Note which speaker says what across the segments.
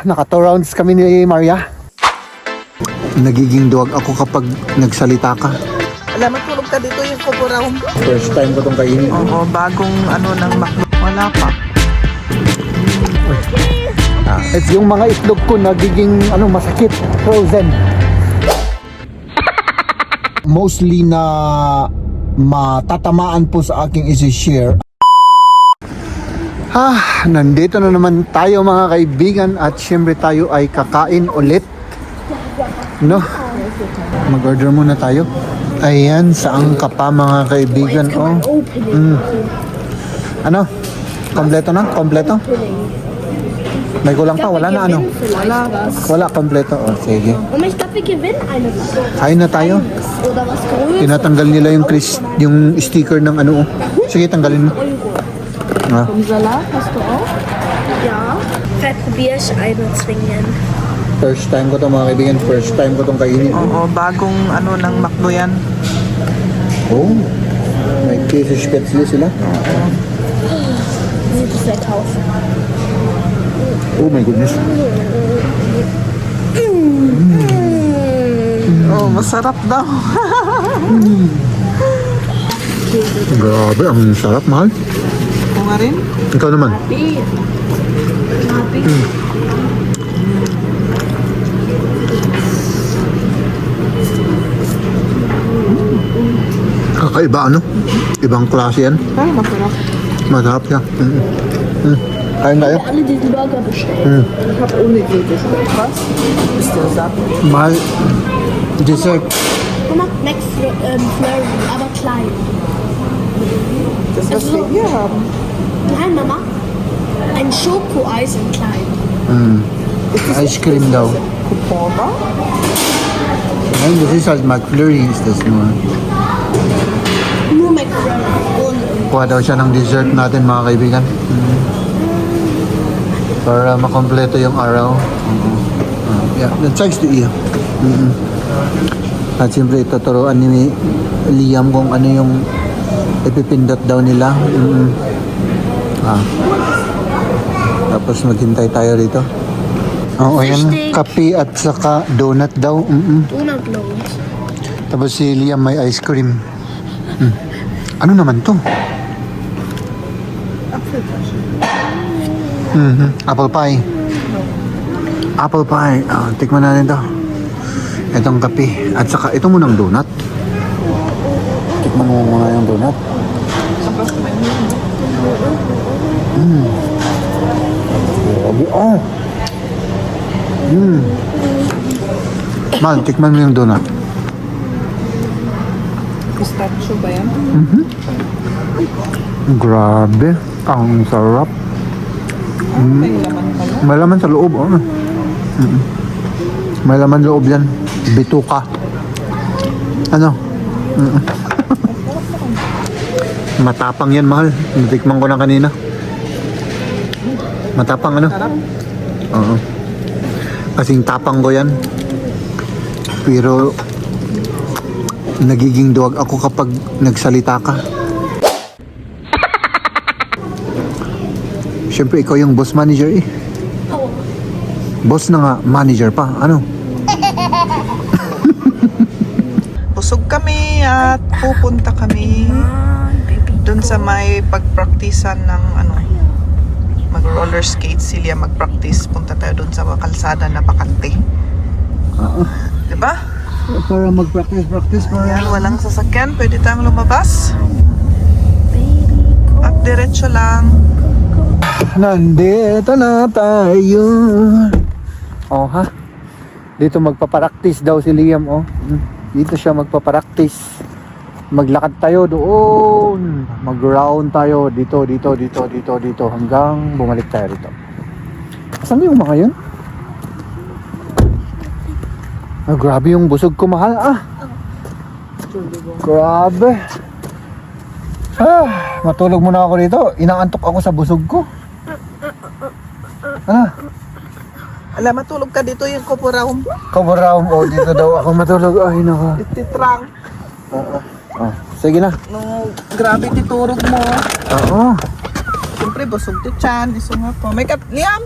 Speaker 1: naka 2 rounds kami ni Maria. Nagiging duwag ako kapag nagsalita ka.
Speaker 2: Alam, matulog ka dito yung kuburahon.
Speaker 1: First time ko itong kainin.
Speaker 2: Oo, bagong ng McDo. Wala pa.
Speaker 1: It's yung mga itlog ko nagiging masakit, frozen. Mostly na matatamaan po sa aking isi-share. Nandito na naman tayo mga kaibigan at syempre tayo ay kakain ulit. No? Mag-order muna tayo. Ayan, saan ka pa mga kaibigan? Oh. Ano? Kompleto na? Kompleto? May kulang pa? Wala na ano? Wala, kompleto. Oh, sige. Kain na tayo. Tinatanggal nila yung sticker ng ano. Sige, tanggalin mo.
Speaker 3: Umsala, hast du auch? Ja. Vielleicht probiere ich eine zwingen.
Speaker 1: First time ko to mga kaibigan. First time ko tong kainin.
Speaker 2: Oo, bagong ng McDo yan.
Speaker 1: Oh, may queso spätzle sila.
Speaker 3: Sieht es lecker aus.
Speaker 1: Oh my goodness.
Speaker 2: Oh, masarap daw.
Speaker 1: Grabe, ang sarap, mahal.
Speaker 2: Ako nga rin.
Speaker 1: Ikaw naman. Kakaiba ano? Ibang klase yan.
Speaker 2: Ay, masarap.
Speaker 1: Masarap siya. Kain tayo.
Speaker 3: Alle diesen Burger bestellen.
Speaker 2: Ich hab ohne Griechisch. Was? Bist du satt?
Speaker 1: Mahal. Dessert.
Speaker 3: Guck mal, McFlurry, aber klein.
Speaker 2: Das, was wir hier haben.
Speaker 3: Nein, Mama. Ein Schokoeis in klein.
Speaker 1: Ice cream daw.
Speaker 2: Coupon ba?
Speaker 1: Nein, das ist halt McFlurry ist das nur.
Speaker 3: Nur McFlurry.
Speaker 1: Kuha daw siya ng dessert natin mga kaibigan. Para makompleto yung araw. Yeah, that's thanks to you. At siyempre ituturuan ni Liam kung ano yung ipipindot daw nila. Tapos maghintay tayo rito. Oo, yan. Kape at saka donut daw.
Speaker 3: Donut Load.
Speaker 1: Tapos si Liam may ice cream. Ano naman to? Apple pie. Apple pie. Tikman natin to. Itong kape. At saka ito munang donut. Tikman mo muna yung donut. Grabe. Mal, tikman mo yung donut.
Speaker 2: Pistachio ba yan?
Speaker 1: Grabe. Ang sarap.
Speaker 2: May laman pala.
Speaker 1: May laman sa loob. May laman loob yan. Bituka. Ano? Matapang yan, mahal. Natikman ko na kanina. Matapang ano?
Speaker 2: Sarap.
Speaker 1: Oo. Kasing tapang ko yan. Pero nagiging duwag ako kapag nagsalita ka. Siyempre, ikaw yung boss manager eh. Boss na nga, manager pa. Ano?
Speaker 2: Busog kami at pupunta kami dun sa may pagpraktisan ng mag roller skate. Silya mag-practice. Punta tayo dun sa kalsada na bakante. Diba?
Speaker 1: Para mag-practice para...
Speaker 2: Ayan, walang sasakyan. Pwede tayong lumabas. At diretso lang.
Speaker 1: Nandito na tayo. Oh ha? Dito magpaparaktis daw si Liam oh. Dito siya magpaparaktis. Maglakad tayo doon. Mag-round tayo dito hanggang bumalik tayo dito. Saan yung mga yun? Grabe yung busog ko, mahal Grabe. Matulog muna ako dito. Inaantok ako sa busog ko.
Speaker 2: Alam, matulog ka dito yung kuburahon.
Speaker 1: Kabarao mo dito daw ako matulog. Ay nako.
Speaker 2: Titrang.
Speaker 1: Sige na.
Speaker 2: No, grabe titurog mo.
Speaker 1: Oo.
Speaker 2: Siyempre, busog ti Chan. Iso nga po. May Liam!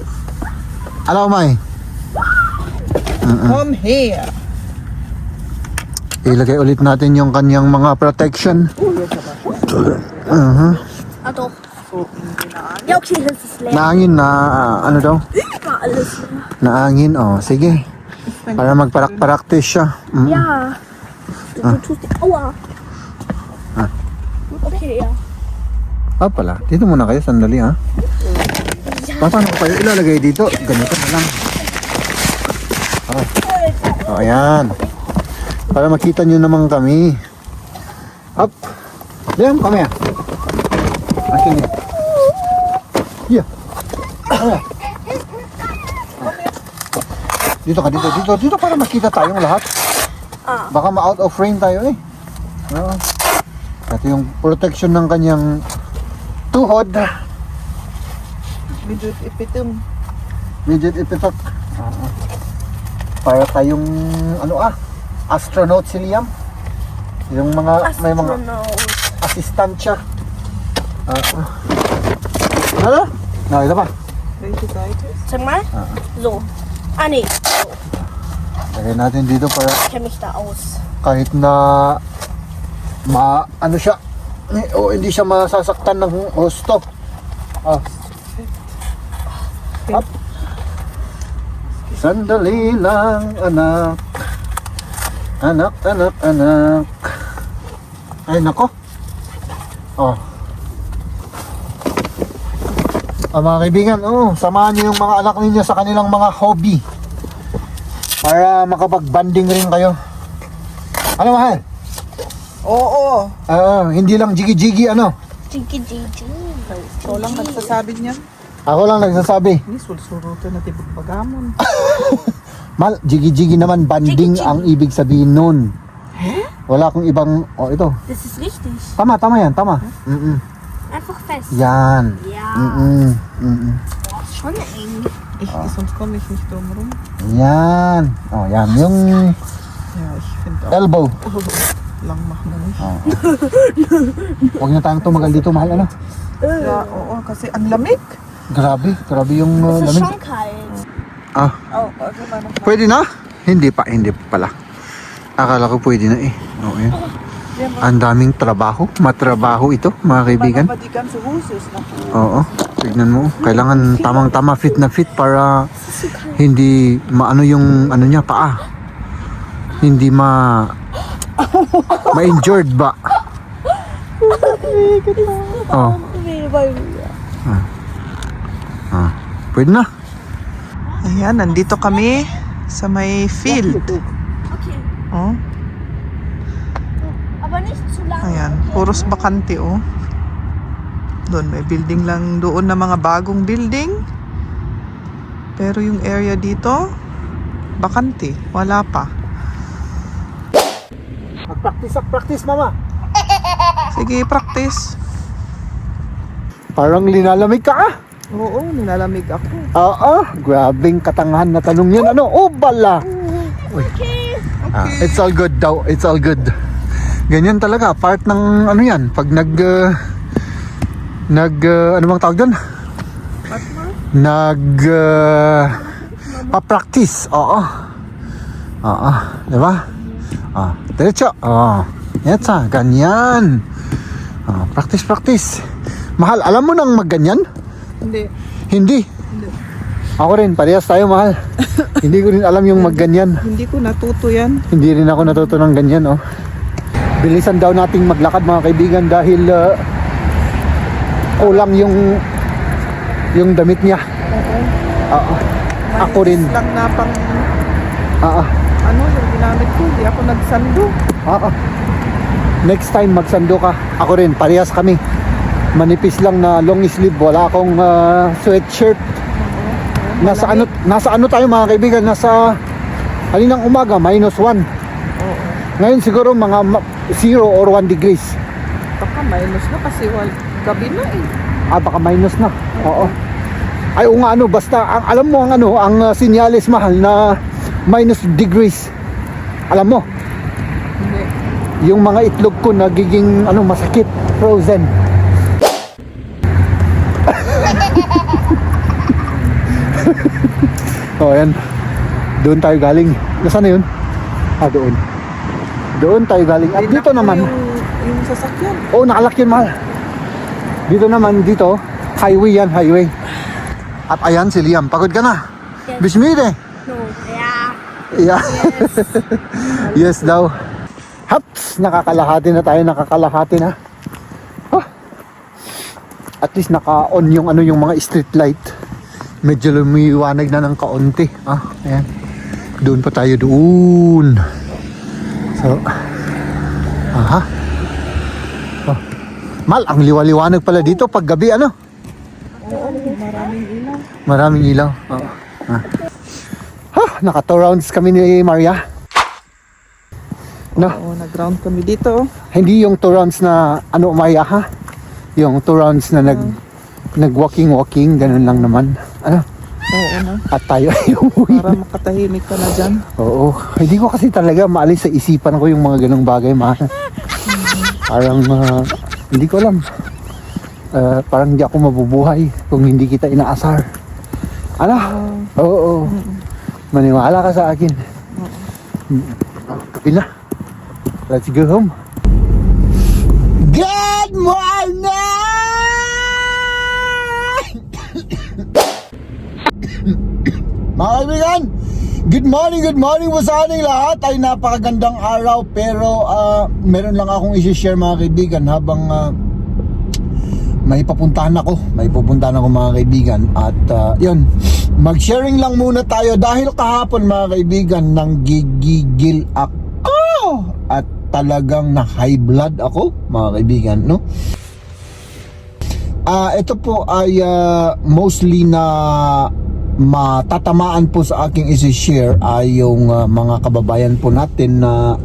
Speaker 1: Alaw, May.
Speaker 2: Come here.
Speaker 1: Ilagay ulit natin yung kanyang mga protection.
Speaker 3: Ah, doch. Ja, okay, das ist leer.
Speaker 1: Naangin na, ano daw?
Speaker 3: War alles leer.
Speaker 1: Naangin, oh. Sige. Para magparak-practice siya.
Speaker 3: Ja. Du tust die. Aua. Okay, ja.
Speaker 1: Ah, pala. Dito muna kayo, sandali, ha? Paano ko kayo ilalagay dito? Ganito na lang. Oh, ayan. Para makita nyo naman kami. Up. Liam, come here. Akin yun. Yeah. Come here. Dito ka, dito para makita tayong lahat. Baka ma-out of frame tayo eh. Oo. Ito yung protection ng kanyang tuhod.
Speaker 2: Medyo ipitum.
Speaker 1: Midget ipitok. Para tayong astronaut si Liam. Yung mga may mga
Speaker 3: Astronaut.
Speaker 1: assistant siya. Ano? Nakita pa?
Speaker 2: Welche Seite?
Speaker 3: Sag mal. So. Ah, nee.
Speaker 1: Lagay natin dito para
Speaker 3: Ich kenne mich da aus.
Speaker 1: kahit na ano siya hindi siya masasaktan ng husto. Up. Sandali lang, anak. Anak. Ay, nako. Mga kaibigan, samahan niyo yung mga anak ninyo sa kanilang mga hobby. Para makapag-banding rin kayo. Ano, mahal?
Speaker 2: Oo.
Speaker 1: Hindi lang jigi-jigi, ano?
Speaker 3: Jiggy jiggy.
Speaker 2: Ikaw lang nagsasabi niyan.
Speaker 1: Ako lang nagsasabi.
Speaker 2: Ni sulsuruto na tibag pagamon.
Speaker 1: Mal, jigi-jigi naman, banding ang ibig sabihin nun. Wala akong ibang, ito.
Speaker 3: Das ist richtig.
Speaker 1: Tama yan, tama.
Speaker 3: Einfach fest.
Speaker 1: Yan.
Speaker 3: Ja. Schon eng.
Speaker 2: Sonst komme ich nicht drum rum.
Speaker 1: Yan. Yan. Yung
Speaker 2: Ja, ich finde auch.
Speaker 1: elbow.
Speaker 2: Lang machen wir nicht.
Speaker 1: Huwag na tayong tumagal dito, mahal, ano?
Speaker 2: Ja, oo, kasi ang lamig.
Speaker 1: Grabe yung
Speaker 3: Das ist
Speaker 1: lamig.
Speaker 3: schon kalt.
Speaker 2: Oh, okay, man.
Speaker 1: Pwede na? Hindi pa pala. Akala ko pwede na eh. Okay. Ang daming trabaho. Matrabaho ito, mga kaibigan.
Speaker 2: Aber die ganze Hose ist noch.
Speaker 1: Oo. Tignan mo. Kailangan tamang-tama, fit na fit para hindi maano yung ano niya, paa. Hindi ma-injured ba? Pwede na.
Speaker 2: Ayan, nandito kami sa may field.
Speaker 3: Okay.
Speaker 2: Oh,
Speaker 3: Aber nicht zu lang.
Speaker 2: ayan, puros bakante oh. Doon may building lang doon na mga bagong building. Pero yung area dito, bakante, wala pa.
Speaker 1: Mag-practice, mama.
Speaker 2: Sige, practice.
Speaker 1: Parang linalamig ka ah.
Speaker 2: Oo, nilalamig ako.
Speaker 1: Grabing katangahan na tanong yan. Ano? Bala.
Speaker 3: Okay.
Speaker 1: It's all good daw. It's all good. Ganyan talaga. Part ng ano yan. Pag ano bang tawag doon? Pa-practice. Oo. Diba? Diretso. Yatsa. Ganyan. Practice. Mahal, alam mo nang magganyan? Hindi. Ako rin, parehas tayo, mahal. Hindi ko rin alam yung magganyan.
Speaker 2: Hindi ko natuto yan.
Speaker 1: Hindi rin ako natuto ng ganyan, Bilisan daw nating maglakad, mga kaibigan, dahil kulang yung damit niya. Ako rin.
Speaker 2: Lang na pang,
Speaker 1: Ah,
Speaker 2: yung ginamit ko, hindi ako nagsando.
Speaker 1: Next time magsando ka. Ako rin, parehas kami. Manipis lang na long sleeve, wala akong sweatshirt. Nasa ano tayo, mga kaibigan, nasa halinang umaga -1. Ngayon siguro mga 0 or 1 degrees.
Speaker 2: Baka minus na kasi gabi na eh.
Speaker 1: Baka minus na. Oo. Ay, basta alam mo ang sinyalis, mahal, na minus degrees. Alam mo,
Speaker 2: Hindi.
Speaker 1: yung mga itlog ko nagiging masakit, frozen. Ayan. Doon tayo galing. Nasaan na yun? Doon. Doon tayo galing. At dito naman.
Speaker 2: Yung sasakyan.
Speaker 1: Oo, nakalak yun, mahal. Dito naman, dito, highway yan, highway. At ayan si Liam. Pagod ka na?
Speaker 3: Yes.
Speaker 1: Bismillah.
Speaker 3: No. Yeah.
Speaker 1: Yeah. Yes daw. Haps, nakakalahati na tayo, nakakalahati na. At least naka-on yung yung mga street light. Medyo lumiwanag na ng kaunti. Ayan. Doon pa tayo doon. So, Mal, ang liwaliwanag pala dito pag gabi, ano?
Speaker 2: Oo, maraming ilaw.
Speaker 1: Maraming ilaw. Naka 2 rounds kami ni Maria. No?
Speaker 2: Oo, nag-round kami dito.
Speaker 1: Hindi yung 2 rounds na Maria, ha? Yung 2 rounds na nag-walking, ganun lang naman. Ano?
Speaker 2: Oo na.
Speaker 1: At tayo ay umuwi.
Speaker 2: Para makatahimik ka na dyan.
Speaker 1: Oo. Hindi ko kasi talaga maalis sa isipan ko yung mga ganung bagay, Parang, hindi ko alam. Parang hindi ako mabubuhay kung hindi kita inaasar. Ano? Oo. Maniwala ka sa akin. Kapi na. Let's go home. Good morning! Mga kaibigan, good morning po sa ating lahat. Ay napakagandang araw, pero meron lang akong isi-share mga kaibigan habang may pupuntahan ako mga kaibigan. At yun, mag-sharing lang muna tayo dahil kahapon mga kaibigan nang gigigil ako at talagang na high blood ako mga kaibigan, no? Ito po ay mostly na matatamaan po sa aking isi-share ay yung mga kababayan po natin na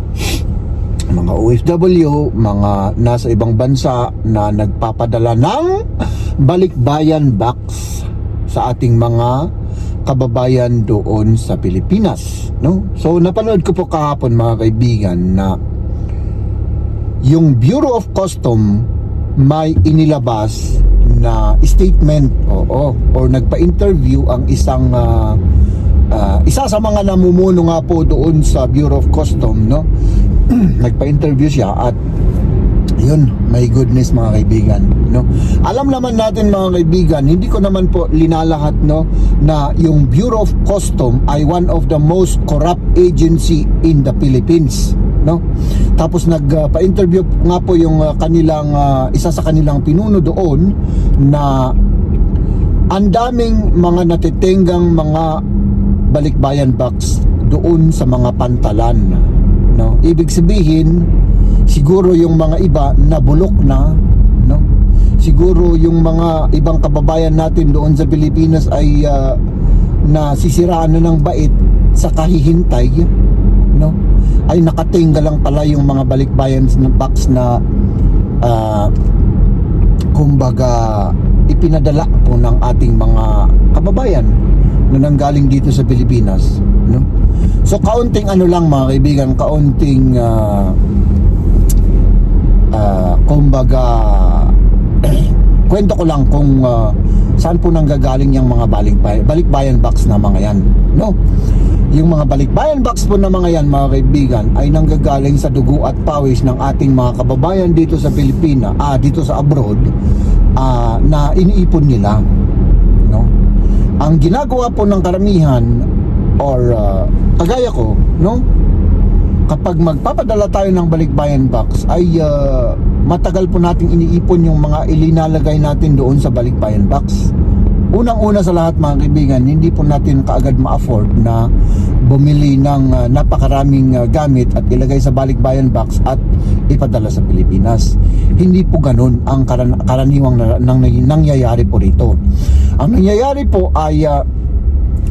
Speaker 1: mga OFW, mga nasa ibang bansa na nagpapadala ng balikbayan box sa ating mga kababayan doon sa Pilipinas, no? So napanood ko po kahapon mga kaibigan na yung Bureau of Custom may inilabas na statement or nagpa-interview ang isa sa mga namumuno nga po doon sa Bureau of Custom, no? Nagpa-interview siya at yun, my goodness mga kaibigan, no? Alam naman natin mga kaibigan, hindi ko naman po linalahat, no, na yung Bureau of Custom ay one of the most corrupt agency in the Philippines, no? Tapos nagpa-interview nga po yung kanilang isa sa kanilang pinuno doon na ang daming mga natitenggang mga balikbayan box doon sa mga pantalan, no? Ibig sabihin siguro yung mga iba nabulok na, no? Siguro yung mga ibang kababayan natin doon sa Pilipinas ay nasisiraan na ng bait sa kahihintay, no? Ay nakatingga lang pala yung mga balikbayan box na kumbaga ipinadala po ng ating mga kababayan na nanggaling dito sa Pilipinas, no? So kaunting lang mga kaibigan, kaunting kumbaga kwento ko lang kung saan po nanggagaling yung mga balikbayan box na mga yan, no? Yung mga balikbayan box po na mga yan mga kaibigan ay nanggagaling sa dugo at pawis ng ating mga kababayan dito sa Pilipinas, dito sa abroad, na iniipon nila, no? Ang ginagawa po ng karamihan or kagaya ko, no, kapag magpapadala tayo ng balikbayan box ay matagal po nating iniipon yung mga ilinalagay natin doon sa balikbayan box. Unang-una sa lahat mga kaibigan, hindi po natin kaagad ma-afford na bumili ng napakaraming gamit at ilagay sa balikbayan box at ipadala sa Pilipinas. Hindi po ganun ang karaniwang nangyayari po rito. Ang nangyayari po ay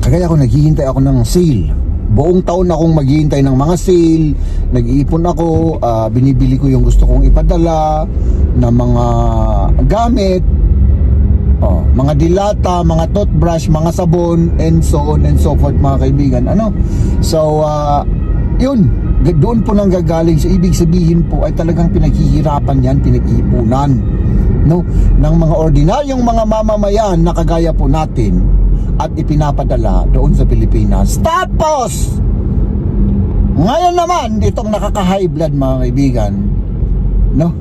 Speaker 1: kagaya ko, naghihintay ako ng sale. Buong taon akong maghihintay ng mga sale, nag-iipon ako, binibili ko yung gusto kong ipadala na mga gamit, mga dilata, mga toothbrush, mga sabon, and so on and so forth mga kaibigan, ano? So yun, doon po nang gagaling. So ibig sabihin po ay talagang pinaghihirapan yan, pinag-iipunan, no, ng mga ordinaryong mga mamamayan na kagaya po natin. at ipinapadala doon sa Pilipinas. Tapos ngayon naman itong nakaka-high blood, mga kaibigan, no?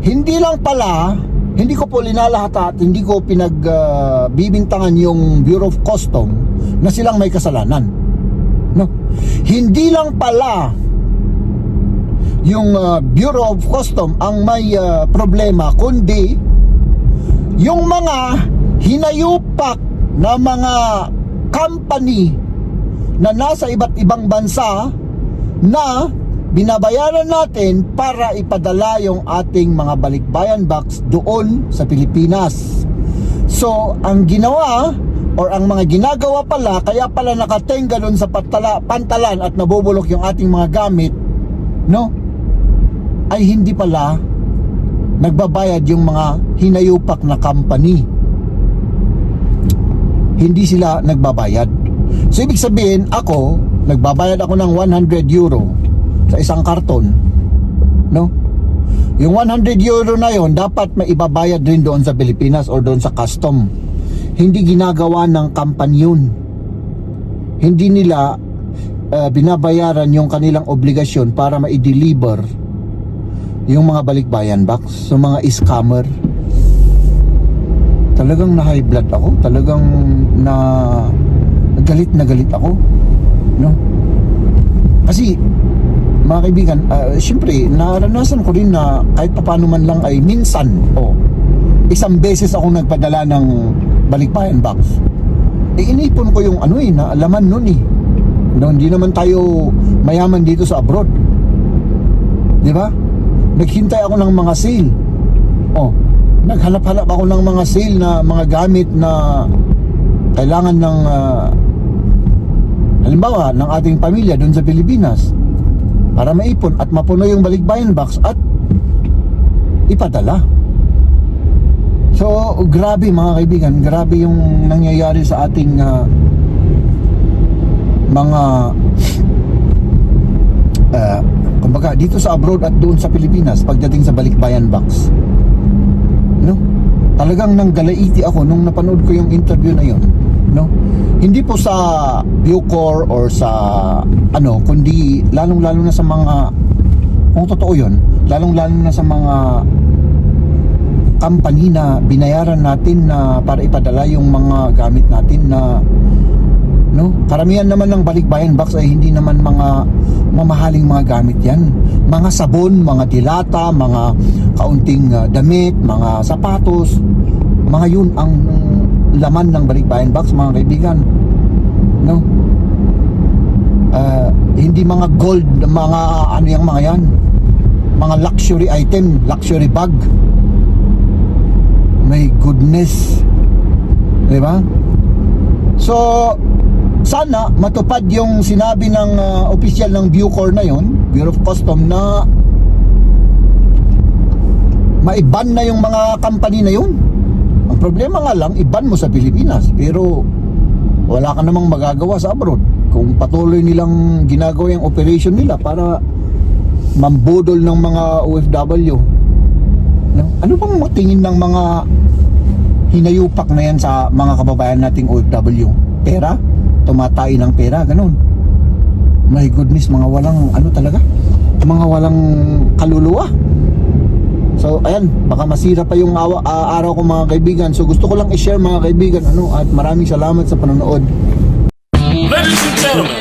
Speaker 1: Hindi lang pala, hindi ko po linalahat at hindi ko pinagbibintangan yung Bureau of Custom na silang may kasalanan, no? Hindi lang pala yung Bureau of Custom ang may problema, kundi yung mga hinayupak na mga company na nasa iba't ibang bansa na binabayaran natin para ipadala yung ating mga balikbayan box doon sa Pilipinas. So, ang ginawa or ang mga ginagawa pala, kaya pala nakatenga doon sa pantalan at nabubulok yung ating mga gamit, no? Ay hindi pala nagbabayad yung mga hinayupak na company. Hindi sila nagbabayad. So, ibig sabihin, nagbabayad ako ng 100 euro sa isang karton, no? Yung 100 euro na yon dapat may ibabayad rin doon sa Pilipinas or doon sa custom. Hindi ginagawa ng company yun. Hindi nila binabayaran yung kanilang obligasyon para ma-deliver yung mga balikbayan box. So mga scammer. Talagang na high blood ako. Talagang galit na galit ako, no? Kasi mga kaibigan, syempre naranasan ko rin na kahit paano man lang ay minsan, isang beses ako nagpadala ng balikbayan box. Inipon ko yung na laman nun eh. No, hindi naman tayo mayaman dito sa abroad, di ba? Naghintay ako ng mga sale. Naghanap-hanap ako ng mga sale na mga gamit na kailangan ng halimbawa ng ating pamilya doon sa Pilipinas para maipon at mapuno yung balikbayan box at ipadala. So grabe mga kaibigan, grabe yung nangyayari sa ating mga kumbaga dito sa abroad at doon sa Pilipinas pagdating sa balikbayan box, no? Talagang nanggalaiti ako nung napanood ko yung interview na yun, no? Hindi po sa Bucor or sa kundi lalong-lalo na sa mga, kung totoo yun, lalong-lalo na sa mga company na binayaran natin na para ipadala yung mga gamit natin na, no? Karamihan naman ng balikbayan box ay hindi naman mga mamahaling mga gamit yan. Mga sabon, mga dilata, mga kaunting damit, mga sapatos, mga yun ang laman ng balikbayan box, mga kaibigan, no? Hindi mga gold, mga yung mga yan, mga luxury item, luxury bag. My goodness, di ba? So sana matupad yung sinabi ng official ng Bucor na yon, Bureau of Custom, na maiban na yung mga company na yun. Ang problema nga lang, iban mo sa Pilipinas, pero wala ka namang magagawa sa abroad kung patuloy nilang ginagawa yung operation nila para mambudol ng mga OFW, no? Ano bang tingin ng mga hinayupak na yan sa mga kababayan nating OFW? Pera? Tumatay ng pera, ganun. My goodness, mga walang talaga, mga walang kaluluwa. So ayan, baka masira pa yung araw ko, mga kaibigan. So gusto ko lang i-share, mga kaibigan, at maraming salamat sa panonood.
Speaker 4: Ladies and gentlemen,